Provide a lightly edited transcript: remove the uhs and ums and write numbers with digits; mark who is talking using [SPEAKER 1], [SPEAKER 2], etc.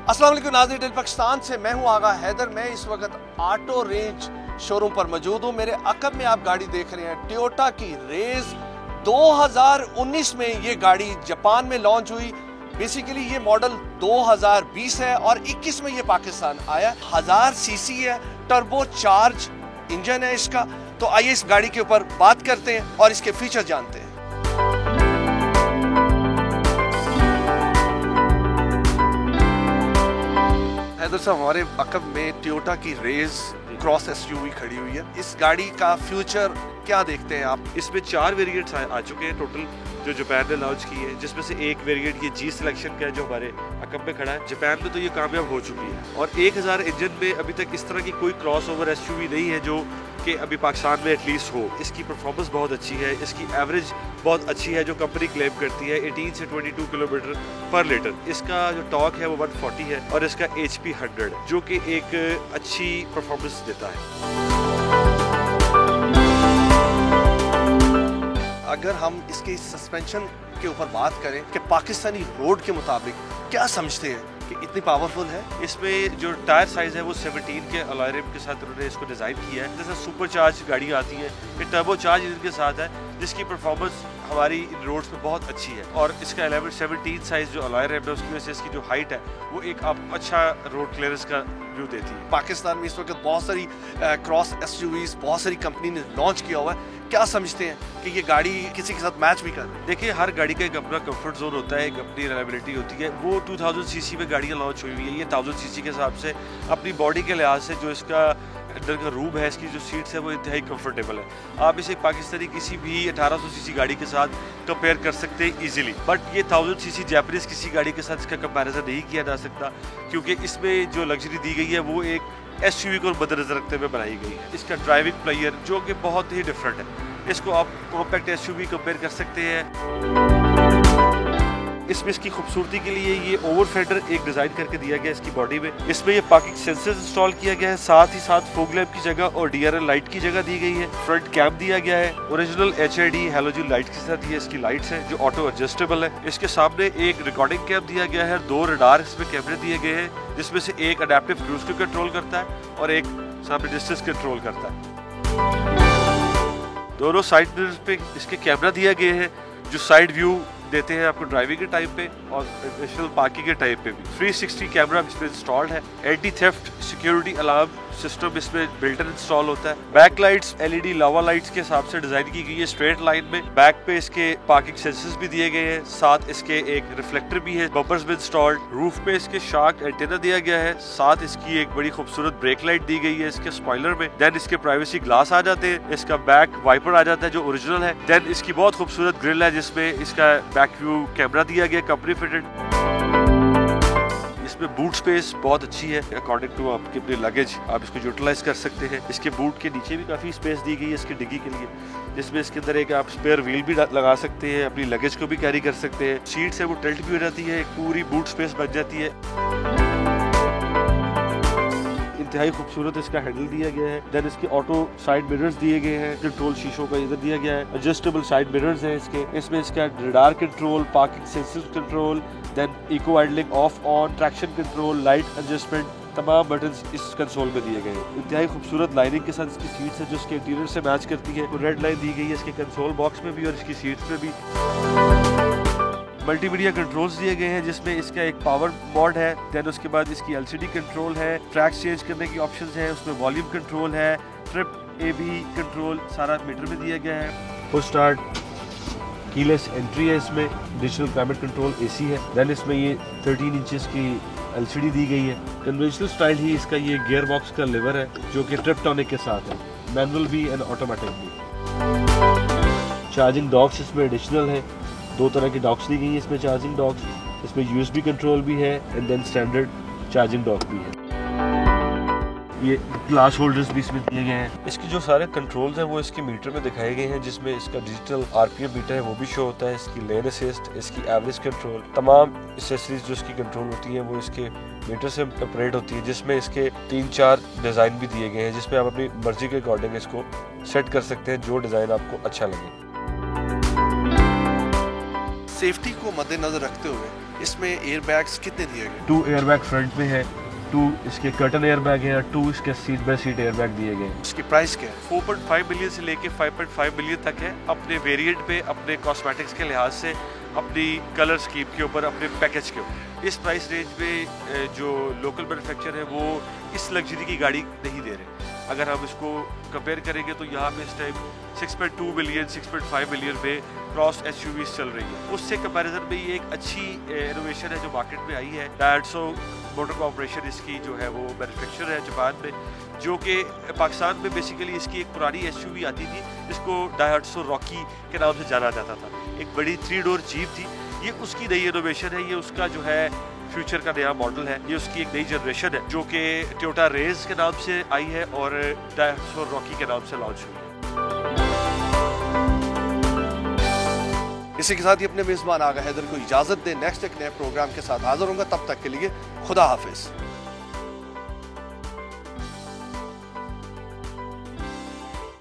[SPEAKER 1] अस्सलाम वालेकुम नाज़रीन, टेल पाकिस्तान से मैं हूं आगा हैदर। मैं इस वक्त ऑटो रेंज शोरूम पर मौजूद हूं। मेरे अकब में आप गाड़ी देख रहे हैं टोयोटा की रेज। 2019 में ये गाड़ी जापान में लॉन्च हुई। बेसिकली ये मॉडल 2020 है और 21 में ये पाकिस्तान आया। 1000 सीसी है, टर्बो चार्ज इंजन है इसका। तो आइए इस गाड़ी के ऊपर बात करते हैं और इसके फीचर जानते हैं। हैदर साहब, हमारे अकब में टोयोटा की रेज क्रॉस एसयूवी खड़ी हुई है। इस गाड़ी का फ्यूचर क्या देखते हैं आप?
[SPEAKER 2] इसमें 4 वेरिएंट्स आ चुके हैं टोटल जो जापान ने लॉन्च की है, जिसमें से एक वेरिएंट ये जी सिलेक्शन का है जो हमारे अकब में खड़ा है। जापान में तो ये कामयाब हो चुकी है और 1000 इंजन में अभी तक इस तरह की कोई क्रॉस ओवर एसयूवी नहीं है जो कि अभी पाकिस्तान में एटलीस्ट हो। इसकी परफॉर्मेंस बहुत अच्छी है, इसकी एवरेज बहुत अच्छी है जो कंपनी क्लेम करती है 18 से 22 किलोमीटर पर लीटर। इसका जो टॉर्क है वो 140 है और इसका HP 100 जो कि एक अच्छी परफॉर्मेंस देता है।
[SPEAKER 1] अगर हम इसके सस्पेंशन के ऊपर बात करें कि पाकिस्तानी रोड के मुताबिक क्या समझते हैं कि इतनी पावरफुल है?
[SPEAKER 2] इसमें जो टायर साइज है वो 17 के अलॉय रिम के साथ उन्होंने इसको डिज़ाइन किया है। जैसे सुपर चार्ज गाड़ी आती है, ये टर्बो चार्ज इंजन के साथ है जिसकी परफॉर्मेंस हमारी रोड्स पे बहुत अच्छी है। और इसका 17 साइज जो अलॉय रिम है उसकी वजह से इसकी जो हाइट है वो एक अच्छा रोड क्लियरेंस का व्यू देती है।
[SPEAKER 1] पाकिस्तान में इस वक्त बहुत सारी क्रॉस एसयूवीज बहुत सारी कंपनी ने लॉन्च किया हुआ है। क्या समझते हैं कि ये गाड़ी किसी के साथ मैच भी कर रही है?
[SPEAKER 2] देखिए, हर गाड़ी का एक अपना कंफर्ट जोन होता है, एक अपनी रिलायबिलिटी होती है। वो 2000 सीसी में गाड़ियाँ लॉन्च हुई हुई है। ये 1000 सीसी के हिसाब से अपनी बॉडी के लिहाज से जो इसका अंदर का रूम है, इसकी जो सीट्स है वो इंतहाई कंफर्टेबल है। आप इसे पाकिस्तानी किसी भी 1800 सीसी गाड़ी के साथ कंपेयर कर सकते हैं इजीली। बट ये 1000 सीसी जापानीज किसी गाड़ी के साथ इसका कंपैरिजन नहीं किया जा सकता क्योंकि इसमें जो लग्जरी दी गई है वो एक एसयूवी को मद्देनजर रखते हुए बनाई गई है। इसका ड्राइविंग प्लेयर जो कि बहुत ही डिफरेंट है, इसको आप कॉम्पैक्ट एसयूवी कंपेयर कर सकते हैं। इसमें इसकी खूबसूरती के लिए ये ओवर फेडर एक डिजाइन करके दिया गया इसकी बॉडी में। इसमें ये पार्किंग सेंसर्स इंस्टॉल किया गया है, साथ ही साथ फॉग लैंप की जगह और DRL लाइट की जगह दी गई है। फ्रंट कैप दिया गया है, ओरिजिनल HID हैलोजन लाइट के साथ ये इसकी लाइट्स हैं जो ऑटो एडजस्टेबल है। इसके सामने एक रिकॉर्डिंग कैप दिया गया है, 2 रडार इसमें कैमरे दिए गए हैं जिसमें से एक अडेप्टिव क्रूज को कंट्रोल करता है और एक सामने डिस्टेंस कंट्रोल करता है। दोनों साइड मिरर्स पे इसके कैमरा दिया गया है जो साइड व्यू देते हैं आपको ड्राइविंग के टाइम पे और नेशनल पार्किंग के टाइम पे भी। 360 कैमरा इसमें इंस्टॉल्ड है। Anti theft security alarm system इसमें बिल्ट इन इंस्टॉल होता है। बैक लाइट्स LED लावा लाइट्स के हिसाब से डिजाइन की गई है स्ट्रेट लाइन में। बैक पे इसके पार्किंग सेंसर्स भी दिए गए हैं, साथ इसके एक रिफ्लेक्टर भी है, बम्पर्स भी इंस्टॉल्ड। रूफ पे इसके शार्क एंटेना दिया गया है, साथ इसकी एक बड़ी खूबसूरत ब्रेक लाइट दी गई है इसके स्पॉइलर में। देन इसके प्राइवेसी ग्लास आ जाते हैं, इसका बैक वाइपर आ जाता है जो ओरिजिनल है। देन इसकी बहुत खूबसूरत ग्रिल है जिसमें इसका बैक व्यू कैमरा दिया गया कंपनी फिटेड। इसमें बूट स्पेस बहुत अच्छी है अकॉर्डिंग टू आपके अपने लगेज आप इसको यूटिलाइज कर सकते हैं। इसके बूट के नीचे भी काफ़ी स्पेस दी गई है इसकी डिग्गी के लिए, जिसमें इसके अंदर एक आप स्पेयर व्हील भी लगा सकते हैं, अपनी लगेज को भी कैरी कर सकते हैं। सीट्स है वो टिल्ट भी हो जाती है, एक पूरी बूट स्पेस बन जाती है। इंतहाई खूबसूरत इसका हैंडल दिया गया है। देन इसके ऑटो साइड मिरर्स दिए गए हैं, कंट्रोल शीशों का इधर दिया गया है, एडजस्टेबल साइड मिरर्स हैं इसके। इसमें इसका radar control, parking sensor control, then eco idling off on, traction control, light adjustment, तमाम बटन्स इस कंसोल में दिए गए हैं। इंतहाई खूबसूरत लाइनिंग के साथ इसकी सीट्स है जो इसके इंटीरियर से मैच करती है। रेड लाइन दी गई है इसके कंसोल बॉक्स में भी और इसकी सीट्स में भी। मल्टीमीडिया कंट्रोल्स दिए गए हैं जिसमें इसका एक पावर मोड है, देन उसके बाद इसकी LCD कंट्रोल है, ट्रैक्स चेंज करने की ऑप्शंस हैं, उसमें वॉल्यूम कंट्रोल है, ट्रिप AB कंट्रोल सारा मीटर में दिया गया है। पुश स्टार्ट, कीलेस एंट्री है इसमें, डिजिटल क्लाइमेट कंट्रोल AC है। देन इसमें ये 13 इंचेस की LCD दी गई है। कन्वेंशनल स्टाइल ही इसका ये गियर बॉक्स का लीवर है जो कि ट्रिप्टॉनिक के साथ है, मैनुअल भी एंड ऑटोमेटिक भी। चार्जिंग डॉक्स इसमें एडिशनल है, 2 तरह की डॉक्स दी गई है इसमें चार्जिंग डॉक्स। इसमें USB कंट्रोल भी है and then standard charging dock भी है। ये ग्लास होल्डर्स भी इसमें दिए गए हैं। इसके जो सारे कंट्रोल्स हैं वो इसके मीटर में दिखाए गए हैं जिसमें इसका डिजिटल RPM मीटर है वो भी शो होता है, इसकी लेन असिस्ट, इसकी एवरेज कंट्रोल, तमाम एक्सेसरीज जो इसकी कंट्रोल होती हैं वो इसके मीटर से ऑपरेट होती है। जिसमें इसके 3-4 डिज़ाइन भी दिए गए हैं जिसमें आप अपनी मर्जी के अकॉर्डिंग इसको सेट कर सकते हैं जो डिज़ाइन आपको अच्छा लगे।
[SPEAKER 1] सेफ्टी को मद्देनजर रखते हुए इसमें एयर बैग्स कितने दिए गए?
[SPEAKER 2] 2 एयरबैग फ्रंट में है, 2 इसके कर्टन एयरबैग है और 2 इसके सीट बाय सीट एयरबैग दिए गए।
[SPEAKER 1] इसकी प्राइस क्या है?
[SPEAKER 2] 4.5 मिलियन से लेके 5.5 मिलियन तक है। अपने वेरिएंट पे, अपने कॉस्मेटिक्स के लिहाज से, अपनी कलर स्कीम के ऊपर, अपने पैकेज के ऊपर। इस प्राइस रेंज में जो लोकल मैन्युफैक्चर है वो इस लग्जरी की गाड़ी नहीं दे रहे। अगर हम इसको कंपेयर करेंगे तो यहाँ पे इस टाइम 6.2 मिलियन 6.5 मिलियन में क्रॉस एसयूवीज चल रही है। उससे कंपैरिजन में ये एक अच्छी इनोवेशन है जो मार्केट में आई है। डायट्सो मोटर कॉर्पोरेशन इसकी जो है वो मैन्युफैक्चर है जापान में, जो कि पाकिस्तान में बेसिकली इसकी एक पुरानी एसयूवी आती थी जिसको डायट्सो रॉकी के नाम से जाना जाता था। एक बड़ी 3 डोर जीप थी। ये उसकी नई इनोवेशन है, ये उसका जो है फ्यूचर का नया मॉडल है। ये उसकी एक नई जनरेशन है जो कि टोयोटा रेज के नाम से आई है और डायट्सो रॉकी के नाम से लॉन्च हुई है।
[SPEAKER 1] इसी के साथ ही अपने मेजबान आगा हैदर को इजाजत दें। नेक्स्ट एक नए प्रोग्राम के साथ हाजिर होंगे, तब तक के लिए खुदा हाफिज।